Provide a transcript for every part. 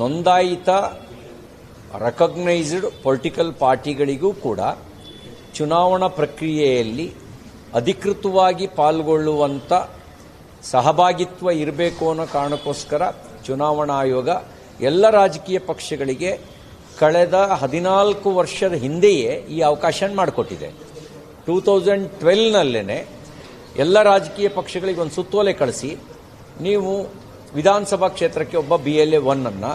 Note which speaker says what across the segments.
Speaker 1: ನೋಂದಾಯಿತ recognised political ಪಾರ್ಟಿಗಳಿಗೂ ಕೂಡ ಚುನಾವಣಾ ಪ್ರಕ್ರಿಯೆಯಲ್ಲಿ ಅಧಿಕೃತವಾಗಿ ಪಾಲ್ಗೊಳ್ಳುವಂಥ ಸಹಭಾಗಿತ್ವ ಇರಬೇಕು ಅನ್ನೋ ಕಾರಣಕ್ಕೋಸ್ಕರ ಚುನಾವಣಾ ಆಯೋಗ ಎಲ್ಲ ರಾಜಕೀಯ ಪಕ್ಷಗಳಿಗೆ ಕಳೆದ 14 ವರ್ಷದ ಹಿಂದೆಯೇ ಈ ಅವಕಾಶ ಮಾಡಿಕೊಟ್ಟಿದೆ. 2012ನಲ್ಲೇ ಎಲ್ಲ ರಾಜಕೀಯ ಪಕ್ಷಗಳಿಗೆ ಒಂದು ಸುತ್ತೋಲೆ ಕಳಿಸಿ, ನೀವು ವಿಧಾನಸಭಾ ಕ್ಷೇತ್ರಕ್ಕೆ ಒಬ್ಬ BLA 1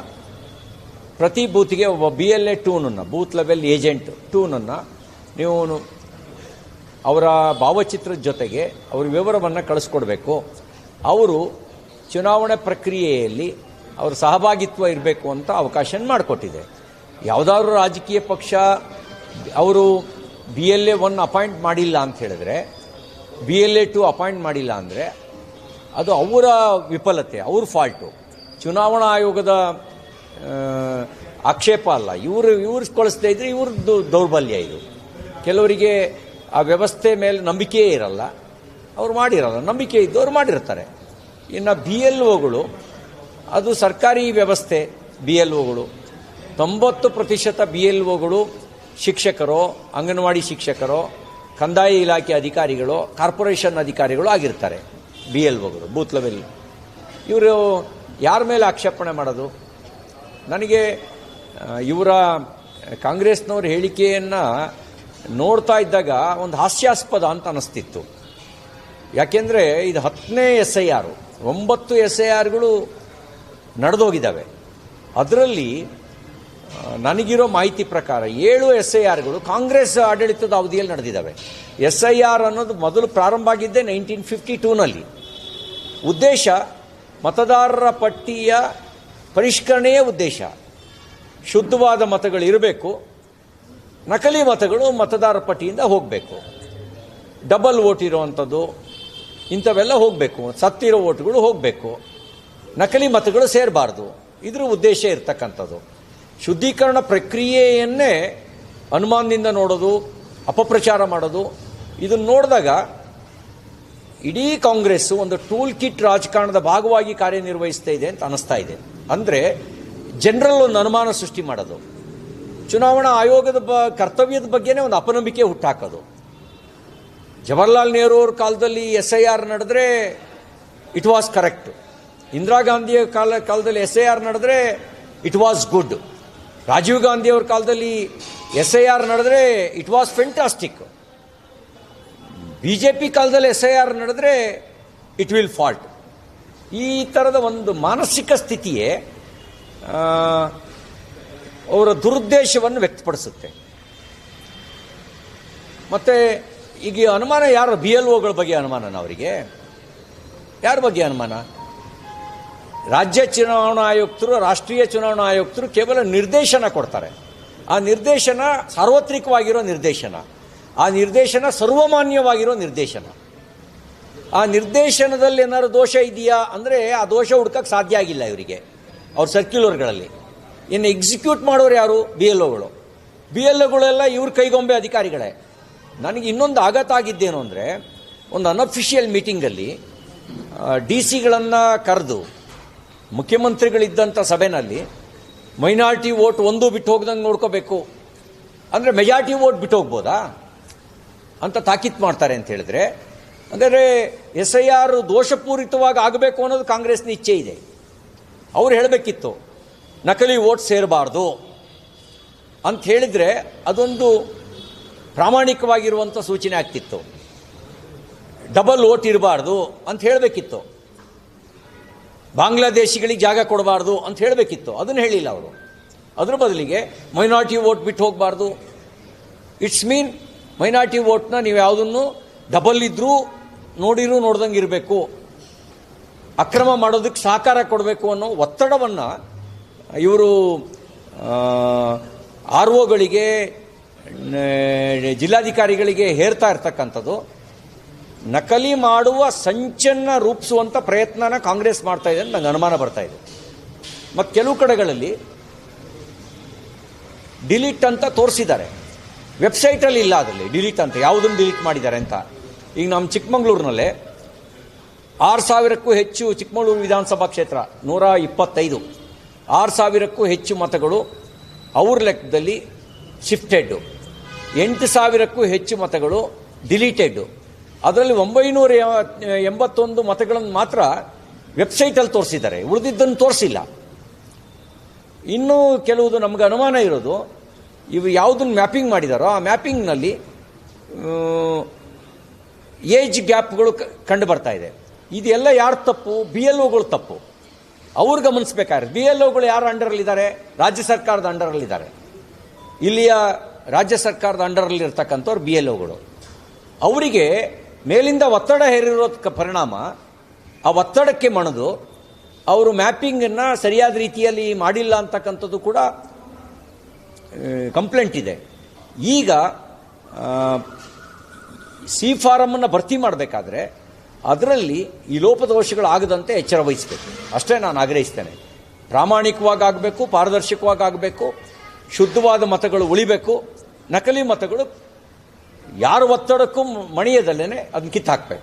Speaker 1: ಪ್ರತಿ ಬೂತ್ಗೆ ಒಬ್ಬ BLA 2 ಬೂತ್ ಲೆವೆಲ್ ಏಜೆಂಟ್ 2 ನೀವು ಅವರ ಭಾವಚಿತ್ರದ ಜೊತೆಗೆ ಅವರ ವಿವರವನ್ನು ಕಳಿಸ್ಕೊಡ್ಬೇಕು. ಅವರು ಚುನಾವಣೆ ಪ್ರಕ್ರಿಯೆಯಲ್ಲಿ ಅವರ ಸಹಭಾಗಿತ್ವ ಇರಬೇಕು ಅಂತ ಅವಕಾಶ ಮಾಡಿಕೊಟ್ಟಿದೆ. ಯಾವುದಾದ್ರೂ ರಾಜಕೀಯ ಪಕ್ಷ ಅವರು BLA 1 ಅಪಾಯಿಂಟ್ ಮಾಡಿಲ್ಲ ಅಂತ ಹೇಳಿದ್ರೆ, BLA 2 ಅಪಾಯಿಂಟ್ ಮಾಡಿಲ್ಲ ಅಂದರೆ ಅದು ಅವರ ವಿಫಲತೆ, ಅವ್ರ ಫಾಲ್ಟು, ಚುನಾವಣಾ ಆಯೋಗದ ಆಕ್ಷೇಪ ಅಲ್ಲ. ಇವ್ರು ಕಳಿಸ್ತಾ ಇದ್ರೆ ಇವ್ರದ್ದು ದೌರ್ಬಲ್ಯ ಇದು. ಕೆಲವರಿಗೆ ಆ ವ್ಯವಸ್ಥೆ ಮೇಲೆ ನಂಬಿಕೆಯೇ ಇರಲ್ಲ, ಅವ್ರು ಮಾಡಿರಲ್ಲ. ನಂಬಿಕೆ ಇದ್ದವ್ರು ಮಾಡಿರ್ತಾರೆ. ಇನ್ನು BLOಗಳು ಅದು ಸರ್ಕಾರಿ ವ್ಯವಸ್ಥೆ. BLOಗಳು 90% BLOಗಳು ಶಿಕ್ಷಕರೋ, ಅಂಗನವಾಡಿ ಶಿಕ್ಷಕರೋ, ಕಂದಾಯ ಇಲಾಖೆ ಅಧಿಕಾರಿಗಳು, ಕಾರ್ಪೊರೇಷನ್ ಅಧಿಕಾರಿಗಳು ಆಗಿರ್ತಾರೆ. BLOಗಳು ಬೂತ್ ಲೆವೆಲ್. ಇವರು ಯಾರ ಮೇಲೆ ಆಕ್ಷೇಪಣೆ ಮಾಡೋದು? ನನಗೆ ಇವರ ಕಾಂಗ್ರೆಸ್ನವ್ರ ಹೇಳಿಕೆಯನ್ನು ನೋಡ್ತಾ ಇದ್ದಾಗ ಒಂದು ಹಾಸ್ಯಾಸ್ಪದ ಅಂತ ಅನಿಸ್ತಿತ್ತು. ಯಾಕೆಂದರೆ ಇದು 10ನೇ SIR, 9 SIRಗಳು ನಡೆದೋಗಿದ್ದಾವೆ. ಅದರಲ್ಲಿ ನನಗಿರೋ ಮಾಹಿತಿ ಪ್ರಕಾರ 7 SIRಗಳು ಕಾಂಗ್ರೆಸ್ ಆಡಳಿತದ ಅವಧಿಯಲ್ಲಿ ನಡೆದಿದ್ದಾವೆ. SIR ಅನ್ನೋದು ಮೊದಲು ಪ್ರಾರಂಭ ಆಗಿದ್ದೇ 1952ನಲ್ಲಿ. ಉದ್ದೇಶ ಮತದಾರರ ಪಟ್ಟಿಯ ಪರಿಷ್ಕರಣೆಯೇ ಉದ್ದೇಶ. ಶುದ್ಧವಾದ ಮತಗಳು ಇರಬೇಕು, ನಕಲಿ ಮತಗಳು ಮತದಾರರ ಪಟ್ಟಿಯಿಂದ ಹೋಗಬೇಕು, ಡಬಲ್ ವೋಟ್ ಇರೋವಂಥದ್ದು ಇಂಥವೆಲ್ಲ ಹೋಗಬೇಕು, ಸತ್ತಿರೋ ವೋಟ್ಗಳು ಹೋಗಬೇಕು, ನಕಲಿ ಮತಗಳು ಸೇರಬಾರ್ದು. ಇದರ ಉದ್ದೇಶ ಇರ್ತಕ್ಕಂಥದ್ದು. ಶುದ್ಧೀಕರಣ ಪ್ರಕ್ರಿಯೆಯನ್ನೇ ಅನುಮಾನದಿಂದ ನೋಡೋದು, ಅಪಪ್ರಚಾರ ಮಾಡೋದು, ಇದನ್ನು ನೋಡಿದಾಗ ಇಡೀ ಕಾಂಗ್ರೆಸ್ ಒಂದು ಟೂಲ್ ಕಿಟ್ ರಾಜಕಾರಣದ ಭಾಗವಾಗಿ ಕಾರ್ಯನಿರ್ವಹಿಸ್ತಾ ಇದೆ ಅಂತ ಅನಿಸ್ತಾ ಇದೆ. ಅಂದರೆ ಜನರಲ್ ಒಂದು ಅನುಮಾನ ಸೃಷ್ಟಿ ಮಾಡೋದು, ಚುನಾವಣಾ ಆಯೋಗದ ಕರ್ತವ್ಯದ ಬಗ್ಗೆನೇ ಒಂದು ಅಪನಂಬಿಕೆ ಹುಟ್ಟಾಕೋದು. ಜವಾಹರ್ಲಾಲ್ ನೆಹರು ಅವ್ರ ಕಾಲದಲ್ಲಿ SIR ನಡೆದ್ರೆ ಇಟ್ ವಾಸ್ ಕರೆಕ್ಟ್. ಇಂದಿರಾ ಗಾಂಧಿಯ ಕಾಲದಲ್ಲಿ SIR ನಡೆದ್ರೆ it was good. Rajiv Gandhi ಅವ್ರ ಕಾಲದಲ್ಲಿ SIR ನಡೆದ್ರೆ ಇಟ್ ವಾಸ್ ಫೆಂಟಾಸ್ಟಿಕ್. BJP ಕಾಲದಲ್ಲಿ SIR ನಡೆದ್ರೆ ಇಟ್ ವಿಲ್ ಫಾಲ್ಟ್. ಈ ಥರದ ಒಂದು ಮಾನಸಿಕ ಸ್ಥಿತಿಯೇ ಅವರ ದುರುದ್ದೇಶವನ್ನು ವ್ಯಕ್ತಪಡಿಸುತ್ತೆ. ಮತ್ತು ಈಗ ಅನುಮಾನ ಯಾರು? BLOಗಳ ಬಗ್ಗೆ ಅನುಮಾನನ ಅವರಿಗೆ? ಯಾರ ಬಗ್ಗೆ ಅನುಮಾನ? ರಾಜ್ಯ ಚುನಾವಣಾ ಆಯುಕ್ತರು, ರಾಷ್ಟ್ರೀಯ ಚುನಾವಣಾ ಆಯುಕ್ತರು ಕೇವಲ ನಿರ್ದೇಶನ ಕೊಡ್ತಾರೆ. ಆ ನಿರ್ದೇಶನ ಸಾರ್ವತ್ರಿಕವಾಗಿರೋ ನಿರ್ದೇಶನ, ಆ ನಿರ್ದೇಶನ ಸರ್ವಮಾನ್ಯವಾಗಿರೋ ನಿರ್ದೇಶನ. ಆ ನಿರ್ದೇಶನದಲ್ಲಿ ಏನಾದ್ರು ದೋಷ ಇದೆಯಾ ಅಂದರೆ ಆ ದೋಷ ಹುಡ್ಕಕ್ಕೆ ಸಾಧ್ಯ ಆಗಿಲ್ಲ ಇವರಿಗೆ ಅವ್ರ ಸರ್ಕ್ಯುಲರ್ಗಳಲ್ಲಿ. ಇನ್ನು ಎಕ್ಸಿಕ್ಯೂಟ್ ಮಾಡೋರು ಯಾರು? BLOಗಳು. BLOಗಳೆಲ್ಲ ಇವ್ರ ಕೈಗೊಂಬೆ ಅಧಿಕಾರಿಗಳೇ. ನನಗೆ ಇನ್ನೊಂದು ಆಘಾತ ಆಗಿದ್ದೇನು ಅಂದರೆ, ಒಂದು ಅನ್ಅಫಿಷಿಯಲ್ ಮೀಟಿಂಗಲ್ಲಿ DCಗಳನ್ನು ಕರೆದು ಮುಖ್ಯಮಂತ್ರಿಗಳಿದ್ದಂಥ ಸಭೆಯಲ್ಲಿ ಮೈನಾರಿಟಿ ವೋಟ್ ಒಂದು ಬಿಟ್ಟು ಹೋಗ್ದಂಗೆ ನೋಡ್ಕೋಬೇಕು ಅಂದರೆ ಮೆಜಾರಿಟಿ ವೋಟ್ ಬಿಟ್ಟು ಹೋಗ್ಬೋದಾ ಅಂತ ತಾಕೀತು ಮಾಡ್ತಾರೆ ಅಂತ ಹೇಳಿದ್ರೆ, ಅಂದರೆ SIR ದೋಷಪೂರಿತವಾಗಿ ಆಗಬೇಕು ಅನ್ನೋದು ಕಾಂಗ್ರೆಸ್ನ ಇಚ್ಛೆ ಇದೆ. ಅವ್ರು ಹೇಳಬೇಕಿತ್ತು ನಕಲಿ ವೋಟ್ ಸೇರಬಾರ್ದು ಅಂತ ಹೇಳಿದರೆ ಅದೊಂದು ಪ್ರಾಮಾಣಿಕವಾಗಿರುವಂಥ ಸೂಚನೆ ಆಗ್ತಿತ್ತು. ಡಬಲ್ ವೋಟ್ ಇರಬಾರ್ದು ಅಂತ ಹೇಳಬೇಕಿತ್ತು. ಬಾಂಗ್ಲಾದೇಶಿಗಳಿಗೆ ಜಾಗ ಕೊಡಬಾರ್ದು ಅಂತ ಹೇಳಬೇಕಿತ್ತು. ಅದನ್ನು ಹೇಳಿಲ್ಲ ಅವರು. ಅದ್ರ ಬದಲಿಗೆ ಮೈನಾರಿಟಿ ವೋಟ್ ಬಿಟ್ಟು ಹೋಗಬಾರ್ದು. ಇಟ್ಸ್ ಮೀನ್ ಮೈನಾರಿಟಿ ವೋಟ್ನ ನೀವು ಯಾವುದನ್ನು ಡಬಲ್ ಇದ್ದರೂ ನೋಡ್ದಂಗೆ ಇರಬೇಕು, ಅಕ್ರಮ ಮಾಡೋದಕ್ಕೆ ಸಹಕಾರ ಕೊಡಬೇಕು ಅನ್ನೋ ಒತ್ತಡವನ್ನು ಇವರು ROಗಳಿಗೆ, ಜಿಲ್ಲಾಧಿಕಾರಿಗಳಿಗೆ ಹೇರ್ತಾ ಇರ್ತಕ್ಕಂಥದ್ದು. ನಕಲಿ ಮಾಡುವ ಸಂಚನ್ನು ರೂಪಿಸುವಂಥ ಪ್ರಯತ್ನನ ಕಾಂಗ್ರೆಸ್ ಮಾಡ್ತಾ ಇದೆ ಅಂತ ನಂಗೆ ಅನುಮಾನ ಬರ್ತಾ ಇದೆ. ಮತ್ತು ಕೆಲವು ಕಡೆಗಳಲ್ಲಿ ಡಿಲೀಟ್ ಅಂತ ತೋರಿಸಿದ್ದಾರೆ, ವೆಬ್ಸೈಟಲ್ಲಿ ಇಲ್ಲ. ಅದರಲ್ಲಿ ಡಿಲೀಟ್ ಅಂತ ಯಾವುದನ್ನು ಡಿಲೀಟ್ ಮಾಡಿದ್ದಾರೆ ಅಂತ. ಈಗ ನಮ್ಮ ಚಿಕ್ಕಮಗಳೂರಿನಲ್ಲೇ 6000ಕ್ಕೂ ಹೆಚ್ಚು ಚಿಕ್ಕಮಗಳೂರು ವಿಧಾನಸಭಾ ಕ್ಷೇತ್ರ 125 6,000ಕ್ಕೂ ಹೆಚ್ಚು ಮತಗಳು ಅವ್ರ ಲೆಕ್ಕದಲ್ಲಿ ಶಿಫ್ಟೆಡ್ಡು, 8,000ಕ್ಕೂ ಹೆಚ್ಚು ಮತಗಳು ಡಿಲೀಟೆಡ್ಡು. ಅದರಲ್ಲಿ 981 ಮತಗಳನ್ನು ಮಾತ್ರ ವೆಬ್ಸೈಟಲ್ಲಿ ತೋರಿಸಿದ್ದಾರೆ, ಉಳಿದಿದ್ದನ್ನು ತೋರಿಸಿಲ್ಲ. ಇನ್ನೂ ಕೆಲವುದು ನಮಗೆ ಅನುಮಾನ ಇರೋದು, ಇವು ಯಾವುದನ್ನು ಮ್ಯಾಪಿಂಗ್ ಮಾಡಿದಾರೋ ಆ ಮ್ಯಾಪಿಂಗ್ನಲ್ಲಿ ಏಜ್ ಗ್ಯಾಪ್ಗಳು ಕಂಡು ಬರ್ತಾ ಇದೆ. ಇದೆಲ್ಲ ಯಾರು ತಪ್ಪು? BLOಗಳು ತಪ್ಪು. ಅವ್ರು ಗಮನಿಸಬೇಕಾದ್ರೆ BLOಗಳು ಯಾರ ಅಂಡರಲ್ಲಿದ್ದಾರೆ? ರಾಜ್ಯ ಸರ್ಕಾರದ ಅಂಡರಲ್ಲಿದ್ದಾರೆ. ಇಲ್ಲಿಯ ರಾಜ್ಯ ಸರ್ಕಾರದ ಅಂಡರಲ್ಲಿರ್ತಕ್ಕಂಥವ್ರು BLOಗಳು. ಅವರಿಗೆ ಮೇಲಿಂದ ಒತ್ತಡ ಹೇರಿರೋದಕ್ಕೆ ಪರಿಣಾಮ ಆ ಒತ್ತಡಕ್ಕೆ ಮಣಿದು ಅವರು ಮ್ಯಾಪಿಂಗನ್ನು ಸರಿಯಾದ ರೀತಿಯಲ್ಲಿ ಮಾಡಿಲ್ಲ ಅಂತಕ್ಕಂಥದ್ದು ಕೂಡ ಕಂಪ್ಲೇಂಟ್ ಇದೆ. ಈಗ ಸಿ ಫಾರಮನ್ನು ಭರ್ತಿ ಮಾಡಬೇಕಾದ್ರೆ ಅದರಲ್ಲಿ ಈ ಲೋಪದೋಷಗಳಾಗದಂತೆ ಎಚ್ಚರ ವಹಿಸಬೇಕು. ಅಷ್ಟೇ ನಾನು ಆಗ್ರಹಿಸ್ತೇನೆ. ಪ್ರಾಮಾಣಿಕವಾಗಿ ಆಗಬೇಕು, ಪಾರದರ್ಶಕವಾಗಿ ಆಗಬೇಕು, ಶುದ್ಧವಾದ ಮತಗಳು ಉಳಿಬೇಕು. ನಕಲಿ ಮತಗಳು ಯಾರ ಒತ್ತಡಕ್ಕೂ ಮಣಿಯದಲ್ಲೇ ಅದನ್ನ ಕಿತ್ತಾಕಬೇಕು.